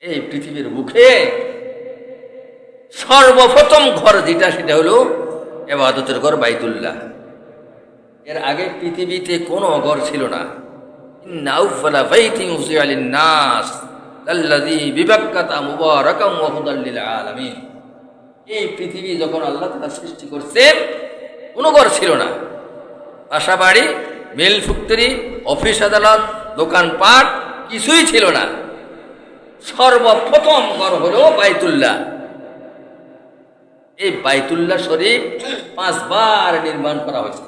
এই পৃথিবীর মুখে সর্বপ্রথম ঘর যেটা সেটা হলো ইবাদতের ঘর বাইতুল্লাহ। এর আগে পৃথিবীতে কোনো ঘর ছিল না। ইন্না আউফালা বাইতিন উযিআ লিন-নাস আল্লাযী বিবাক্কাতা মুবারাকান ওয়া হুদাল লিল আলামিন। এই পৃথিবী যখন আল্লাহ তাআলা সৃষ্টি করছেন কোনো ঘর ছিল না। বাসা বাড়ি, মিল ফ্যাক্টরি, অফিস আদালত, দোকানপাট কিছুই ছিল না। সর্বপ্রথম ঘর হলো বাইতুল্লাহ। এই বাইতুল্লাহ শরীফ 5 বার নির্মাণ করা হয়েছে।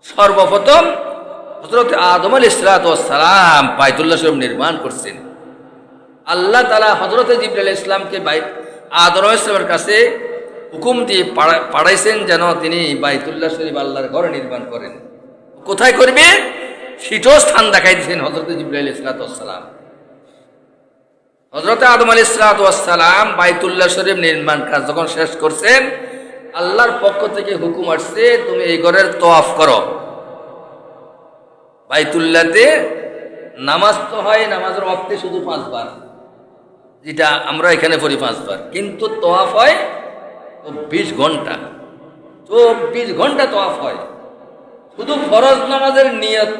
সর্বপ্রথম হযরত আদম আলাইহিস সালাম বাইতুল্লাহ শরীফ নির্মাণ করছেন। আল্লাহ তাআলা হযরত জিবরাইল আলাইহিস সালামকে আদম আলাইহিস সালামের কাছে হুকুম দিয়ে পাঠাইছেন যেন তিনি বাইতুল্লাহ শরীফ আল্লাহর ঘর নির্মাণ করেন। কোথায় করবে সেটাও স্থান দেখাই দিয়েছেন হযরত জিবরাইল আলাইহিস সালাম। হযরত আদম আলাইহিস সালাম বাইতুল্লাহ শরীফ নির্মাণ কাজ যখন শেষ করছেন, আল্লাহর পক্ষ থেকে হুকুম আসছে তুমি এই ঘরের তওয়াফ করো। বাইতুল্লাহতে নামাজ তো হয়, নামাজের ওয়াক্তে শুধু 5 বার, যেটা আমরা এখানে পড়ি 5 বার, কিন্তু তওয়াফ হয় 24 ঘন্টা। 24 ঘন্টা তওয়াফ হয়। শুধু ফরজ নামাজের নিয়ত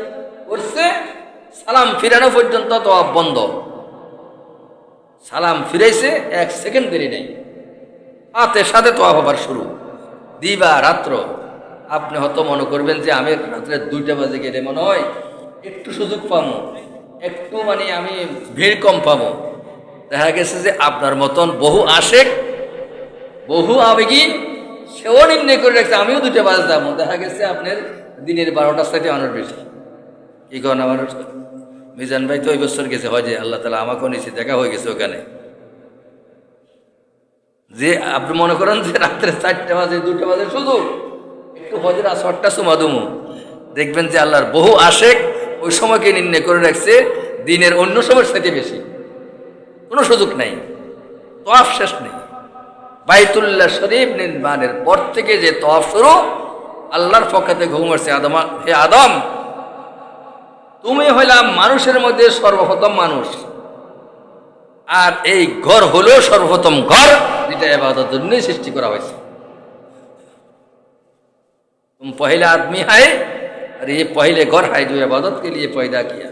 করছে, সালাম ফিরানো পর্যন্ত তওয়াফ বন্ধ। সালাম ফিরাইছে 1 সেকেন্ড দেরি নেই, হাতের সাথে তওয়াফ আবার শুরু। দিবা রাত্র আপনি হয়তো মনে করবেন যে আমি রাত্রে 2টা বাজে গেলে মনে হয় একটু সুযোগ পাবো, একটু আমি ভিড় কম পাবো। দেখা গেছে যে আপনার মতন বহু আশেক, বহু আবেগী, সেও নির্ণয় করে রাখছে আমিও 2টা বাজে যাবো। দেখা গেছে আপনার দিনের 12টার সাথে অনেক বেশি। কি করেন আমার মিজান ভাই তো ওই বছর গেছে, হয় যে আল্লাহ তাআলা আমাকেও নিচে দেখা হয়ে গেছে ওখানে। যে আপনি মনে করেন যে রাত্রে 4টা বাজে 2টা বাজে শুধু একটু হজের আসরটা সুমাদুমু, দেখবেন যে আল্লাহর বহু আশেক ওই সময়কে নির্ণয় করে রাখছে দিনের অন্য সময়ের সাথে বেশি। কোনো সুযোগ নাই, তওয়াফ শেষ নেই। বাইতুল্লাহ শরীফ নির্মাণের পর থেকে যে তওয়াফ শুরু, আল্লাহর পক্ষ থেকে হুকুম আসছে হে আদম তুমি হইলাম মানুষের মধ্যে সর্বপ্রথম মানুষ, আর এই ঘর হলো সর্বপ্রথম ঘর যেটা ইবাদতের জন্য সৃষ্টি করা হয়েছে। तुम पहले आदमी है और ये पहले घर है जो इबादत के लिए पैदा किया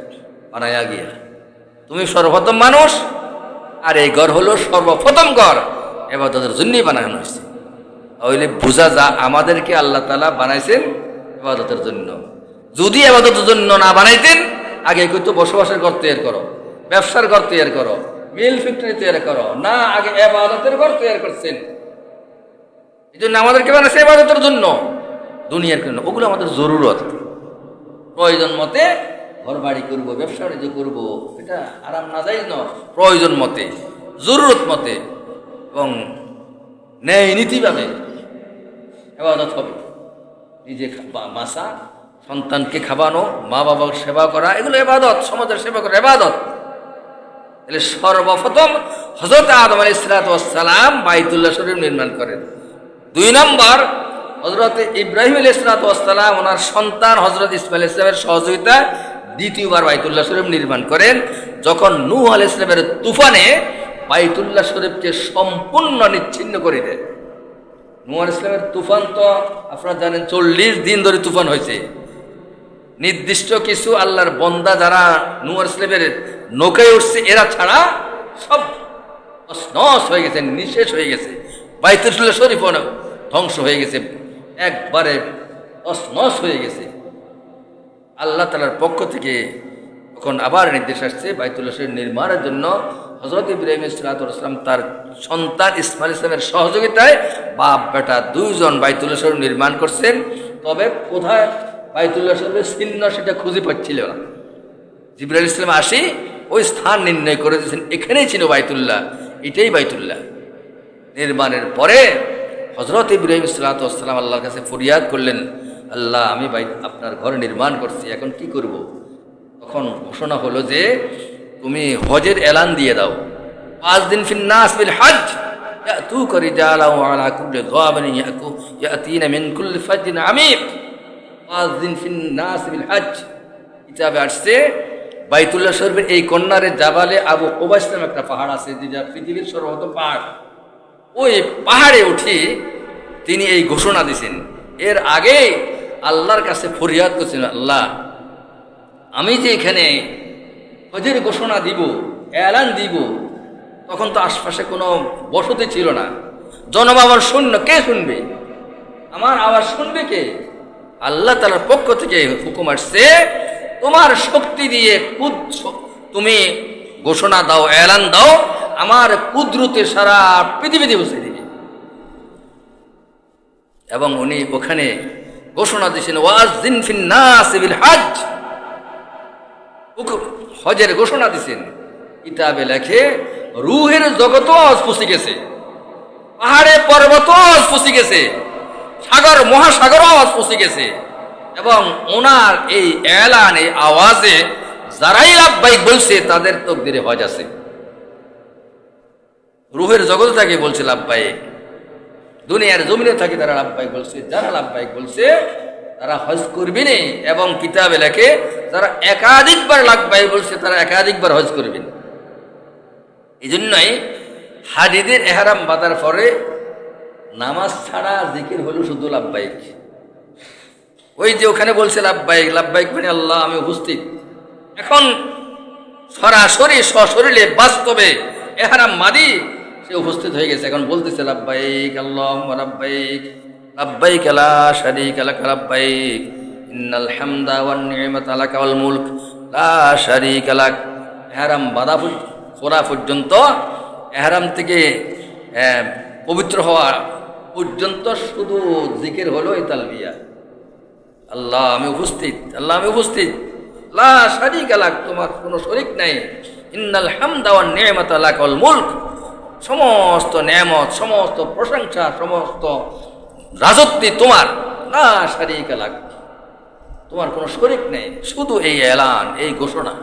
बनाया गया। তুমি সর্বপ্রথম মানুষ আর এই ঘর হলো সর্বপ্রথম ঘর ইবাদতের জন্যই বানানো হয়েছে। তাহলে বোঝা যা আমাদেরকে আল্লাহ তাআলা বানাইছেন ইবাদতের জন্য। যদি ইবাদতের জন্য না বানাইতেন আগে কইতো বসবাসের ঘর তৈরি করো, ব্যবসার ঘর তৈরি করো, মিল ফ্যাক্টরি তৈরি করো, না আগে ইবাদতের ঘর তৈরি করছেন। এই জন্য আমাদেরকে বানাইছে ইবাদতের জন্য, দুনিয়ার জন্য। ওগুলো আমাদের জরুরত, প্রয়োজন মতে ঘর বাড়ি করবো, ব্যবসা বাণিজ্য করবো, এটা আরাম না যাই না, প্রয়োজন মতে, জরুরত মতে এবং ন্যায় নীতিভাবে ইবাদত হবে। নিজে বাঁচা, সন্তানকে খাওয়ানো, মা বাবার সেবা করা, এগুলো ইবাদত, সমাজের সেবা করা ইবাদত। তাহলে সর্বপ্রথম হযরত আদম আলাইহিস সালাম বাইতুল্লাহ শরীফ নির্মাণ করেন। 2 নম্বর হযরত ইব্রাহিম আলাইহিস সালাম ওনার সন্তান হযরত ইসমাঈল আলাইহিস সালামের সহযোগিতায় দ্বিতীয়বার বাইতুল্লাহ শরীফ নির্মাণ করেন, যখন নূহ আলাইহিস সালামের তুফানে বাইতুল্লাহ শরীফকে সম্পূর্ণ নিচ্ছিন্ন করে দেয়। নূহ আলাইহিস সালামের তুফান তো আপনারা জানেন 40 দিন ধরে তুফান হয়েছে। নির্দিষ্ট কিছু আল্লাহর বন্দা যারা নূহ আলাইহিস সালামের নৌকায় উঠছে এরা ছাড়া সব নষ্ট হয়ে গেছে, নিঃশেষ হয়ে গেছে। বাইতুল্লাহ শরীফ ধ্বংস হয়ে গেছে, একবারে নষ্ট হয়ে গেছে। আল্লাহ তাআলার পক্ষ থেকে তখন আবার নির্দেশ আসছে বাইতুল্লাহ শরীফ নির্মাণের জন্য। হযরত ইব্রাহিম আলাইহিস সালাম তার সন্তান ইসমাঈল আলাইহিস সালামের সহযোগিতায় বাপ বেটা 2 জন বাইতুল্লাহ শরীফ নির্মাণ করছেন। তবে কোথায় বাইতুল্লাহ শরীফের চিহ্ন সেটা খুঁজে পাচ্ছিল না। জিবরাইল আলাইহিস সালাম আসি ওই স্থান নির্ণয় করে দিয়েছেন, এখানেই ছিল বাইতুল্লাহ, এটাই বাইতুল্লাহ। নির্মাণের পরে হযরত ইব্রাহিম আলাইহিস সালাম আল্লাহর কাছে ফরিয়াদ করলেন, আল্লাহ আমি আপনার ঘর নির্মাণ করছি, এখন কি করব? তখন ঘোষণা হলো যে তুমি হজের এলান দিয়ে দাও। 5 দিন ফিন নাস বিল হজ ইয়াতুকা রিজালান ওয়া আলা কুল্লি যাবিরিন ইয়াতিনা মিন কুল্লি ফাজ্জিন আমিক। 5 দিন ফিন নাস বিল হজ কিতাবে আসছে বাইতুল্লাহ শরীফের এই কন্যারে জাবালে আবু কুবাইস নামে একটা পাহাড় আছে, যেটা পৃথিবীর সর্বোত্তম পাহাড়। ওই পাহাড়ে উঠি তিনি এই ঘোষণা দিয়েছেন। এর আগে আল্লাহর কাছে ফরিয়াদ করছেন, আল্লাহ আমি যে এখানে হজের ঘোষণা দিব, এলান দিব, তখন তো আশপাশে কোনো বসতি ছিল না, জনবাবর শূন্য, কে শুনবে? আমার আওয়াজ শুনবে কে? আল্লাহ তাআলার পক্ষ থেকে হুকুম আসছে, তোমার শক্তি দিয়ে তুমি ঘোষণা দাও, এলান দাও, আমার কুদরতে সারা পৃথিবীতে বসে দিবে। এবং উনি ওখানে ঘোষণা দিয়েছেন, ওয়াজিন ফিন নাস বিল হজ, হজের ঘোষণা দিয়েছেন। কিতাবে লেখে রুহের জগতও আজ পৌঁছে গেছে, পাহাড়ে পর্বতও আজ পৌঁছে গেছে, সাগর মহাসাগরও আজ পৌঁছে গেছে। এবং ওনার এই এলান, এই আওয়াজে যারাই লাব্বাইক বলছে তাদের তকদিরে হজ আছে। রুহের জগৎ থেকে বলছে লাব্বাইক, দুনিয়ার জমিনে থাকে তারা লাব্বাইক বলছে। যারা লাব্বাইক বলছে তারা হজ করবেন। এবং কিতাবে লেখে যারা একাধিকবার লাব্বাইক বলছে তারা একাধিকবার হজ করবেন। এই জন্যই হাজিদের এহরাম বাঁধার পরে নামাজ ছাড়া জিকির হলো শুধু লাব্বাইক। ওই যে ওখানে বলছে লাব্বাইক, লাব্বাইক মানে আল্লাহ আমি উপস্থিত। এখন সরাসরি সশরীরে বাস্তবে এহরাম মাদি সে উপস্থিত হয়ে গেছে। এখন বলতেছে লাব্বাইক আল্লাহুম্মা লাব্বাইক, লাব্বাইক লা শারীকা লাক লাব্বাইক, ইন্নাল হামদা ওয়ান নি'মাতা লাকা ওয়াল মুলক লা শারীকা লাক। এহরাম বাঁধা করা পর্যন্ত, এহরাম থেকে পবিত্র হওয়া পর্যন্ত শুধু জিকির হলো এই তালবিয়া, আল্লাহ আমি উপস্থিত, আল্লাহ আমি উপস্থিত, লা শারীকা লাক, তোমার কোনো শরীক নাই, ইন্নাল হামদা ওয়ান নি'মাতা লাকা ওয়াল মুলক, সমস্ত নেয়ামত, সমস্ত প্রশংসা, সমস্ত রাজত্ব তোমার, লা শারীকা লাক, তোমার কোনো শরীক নেই। শুধু এই এলান, এই ঘোষণা।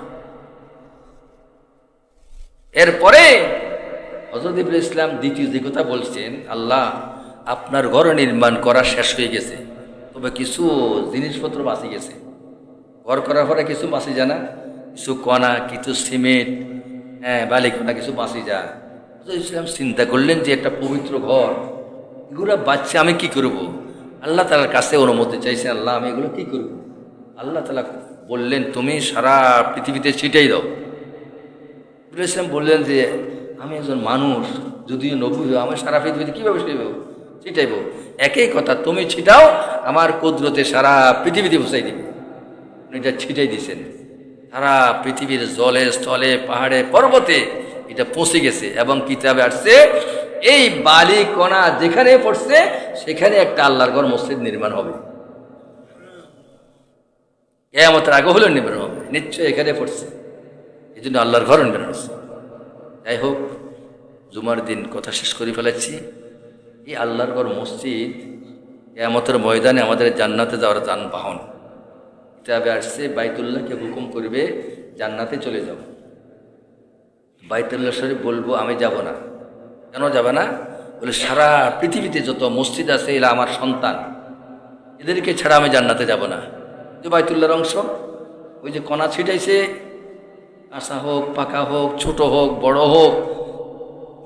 এরপরে হযরত ইব্রাহিম ইসলাম দ্বিতীয় যে কথা বলছেন, আল্লাহ আপনার ঘর নির্মাণ করা শেষ হয়ে গেছে, তবে কিছু জিনিসপত্র বাঁচি গেছে। ঘর করার পরে কিছু বাঁচি যায় না, কিছু কণা, কিছু সিমেন্ট, বালিকণা কিছু বাঁচি যায়। হযরত ইসলাম চিন্তা করলেন যে একটা পবিত্র ঘর, এগুলো বাচ্চা আমি কি করব? আল্লাহ তাআলার কাছে অনুমতি চাইছেন, আল্লাহ আমি এগুলো কি করব? আল্লাহ তাআলা বললেন তুমি সারা পৃথিবীতে ছিটাই দাও। ইব্রাহিম ইসলাম বললেন যে আমি একজন মানুষ, যদিও নবী, আমি সারা পৃথিবীতে কীভাবে ছিটাইব? একই কথা, তুমি ছিটাও, আমার কুদরতে সারা পৃথিবীতে পৌঁছাই দিবে। এটা ছিটাই দিয়েছেন সারা পৃথিবীর জলে, স্থলে, পাহাড়ে, পর্বতে এটা পৌঁছে গেছে। এবং কিতাবে আসছে এই বালি কণা যেখানে পড়ছে সেখানে একটা আল্লাহর ঘর, মসজিদ নির্মাণ হবে। কিয়ামতের আগে হলেও নির্মাণ হবে, নিশ্চয়ই এখানে পড়ছে, এই জন্য আল্লাহর ঘর নির্মাণ হচ্ছে। যাই হোক, জুমার দিন কথা শেষ করে ফেলেছি। এই আল্লাহর ঘর, মসজিদ কিয়ামতের ময়দানে আমাদের জান্নাতে যাওয়ার যানবাহন। কিতাবে আসছে বাইতুল্লাহকে হুকুম করবে জান্নাতে চলে যাও। বাইতুল্লাহ শরীফ বলবো আমি যাব না। কেন যাবে না? বলে সারা পৃথিবীতে যত মসজিদ আছে এরা আমার সন্তান, এদেরকে ছাড়া আমি জান্নাতে যাব না। যে বাইতুল্লাহর অংশ, ওই যে কণা ছিটাইছে, কাঁচা হোক, পাকা হোক, ছোট হোক, বড় হোক,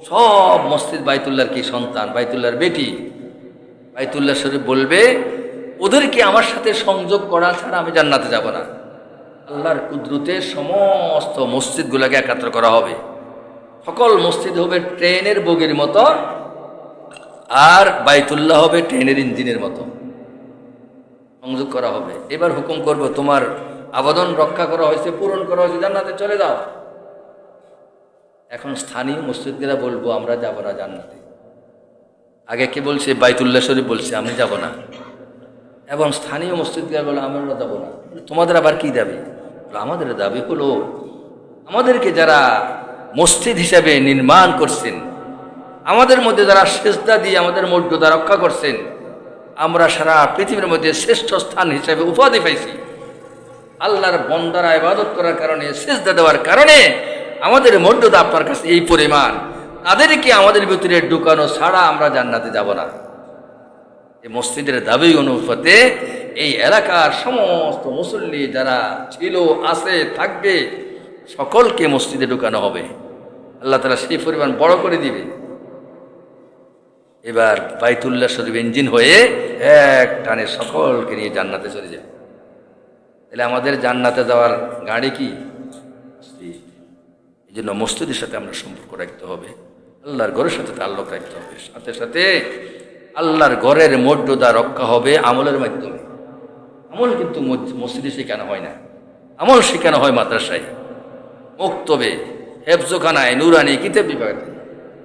সব মসজিদ বাইতুল্লাহর কি সন্তান, বাইতুল্লাহর বেটি। বাইতুল্লাহ শরীফ বলবে ওদেরকে আমার সাথে সংযোগ করা ছাড়া আমি জান্নাতে যাব না। আল্লাহর কুদরতে সমস্ত মসজিদগুলোকে একাত্র করা হবে। সকল মসজিদ হবে ট্রেনের বগির মতো, আর বাইতুল্লাহ হবে ট্রেনের ইঞ্জিনের মতো, সংযোগ করা হবে। এবার হুকুম করব তোমার আবেদন রক্ষা করা হয়েছে, পূরণ করা হয়েছে, জান্নাতে চলে যাও। এখন স্থানীয় মসজিদগুলা বলবো আমরা যাব না জান্নাতে। আগে কি বলছে? বাইতুল্লাহ শরীফ বলছে আমি যাব না। এবং স্থানীয় মসজিদগুলা বলে আমরা যাব না। তোমাদের আবার কি দাবি? আমাদের দাবি হলো আমাদেরকে যারা মসজিদ হিসাবে নির্মাণ করছেন, আমাদের মধ্যে যারা সেজদা দিয়ে আমাদের মর্যাদা রক্ষা করছেন, আমরা সারা পৃথিবীর মধ্যে শ্রেষ্ঠ স্থান হিসাবে উপাধি পাইছি। আল্লাহর বন্দারা ইবাদত করার কারণে, সেজদা দেওয়ার কারণে আমাদের মর্যাদা আপনার কাছে এই পরিমাণ। তাদেরকে আমাদের ভিতরে ঢুকানো ছাড়া আমরা জান্নাতে যাব না। এই মসজিদের দাবি অনুপাতে এই এলাকার সমস্ত মুসল্লি যারা ছিল, আছে, থাকবে, সকলকে মসজিদে ঢুকানো হবে, আল্লাহ তাআলা সেই পরিমাণ বড় করে দিবে। এবার বাইতুল্লাহ শরীফ ইঞ্জিন হয়ে এক টানে সকলকে নিয়ে জান্নাতে চলে যাবে। তাহলে আমাদের জান্নাতে যাওয়ার গাড়ি কি? এই জন্য মসজিদের সাথে আমরা সম্পর্ক রাখতে হবে, আল্লাহর ঘরের সাথে তাল্লুক রাখতে হবে। সাথে সাথে আল্লাহর ঘরের মর্যাদা রক্ষা হবে আমলের মাধ্যমে। আমল কিন্তু মসজিদে শেখানো হয় না, আমল শেখানো হয় মাদ্রাসায়, মক্তবে, হেফজখানায়, নুরানি, কিতাব বিভাগে।